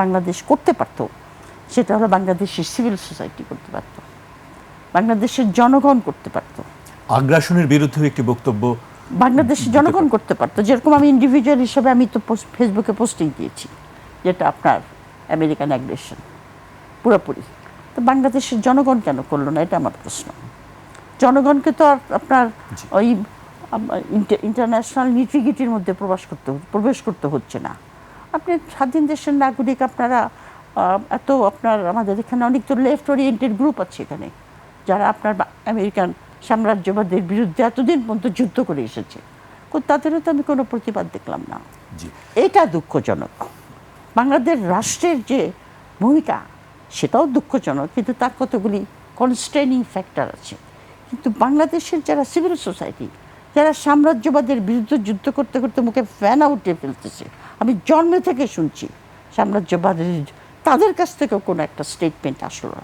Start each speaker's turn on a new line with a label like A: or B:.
A: বাংলাদেশ করতে পারত সেটা হলো বাংলাদেশের সিভিল সোসাইটি করতে পারত, বাংলাদেশের জনগণ করতে পারত,
B: আগ্রাসনের বিরুদ্ধে একটি বক্তব্য
A: বাংলাদেশের জনগণ করতে পারত। যেরকম আমি ইন্ডিভিজুয়াল হিসেবে আমি তো ফেসবুকে পোস্টিং দিয়েছি যেটা আপনার আমেরিকান অ্যাগ্রেশন পুরোপুরি, তো বাংলাদেশের জনগণ কেন করলো না, এটা আমার প্রশ্ন। জনগণকে তো আর আপনার ওই ইন্টারন্যাশনাল নিউট্রিগিটির মধ্যে প্রবেশ করতে হচ্ছে না। আপনি স্বাধীন দেশের নাগরিক, আপনারা এত আপনার আমাদের এখানে অনেক তো লেফট ওরিয়েন্টেড গ্রুপ আছে এখানে, যারা আপনার আমেরিকান সাম্রাজ্যবাদের বিরুদ্ধে এতদিন পর্যন্ত যুদ্ধ করে এসেছে, তাদেরও তো আমি কোনো প্রতিবাদ দেখলাম না। এটা দুঃখজনক। বাংলাদেশ রাষ্ট্রের যে ভূমিকা সেটাও দুঃখজনক, কিন্তু তার কতগুলি কনস্ট্রেনিং ফ্যাক্টর আছে। কিন্তু বাংলাদেশের যারা সিভিল সোসাইটি, যারা সাম্রাজ্যবাদের বিরুদ্ধে যুদ্ধ করতে করতে মুখে ফেনা উঠে ফেলতেছে, আমি জন্ম থেকে শুনছি সাম্রাজ্যবাদের, তাদের কাছ থেকেও কোনো একটা স্টেটমেন্ট আসলো না।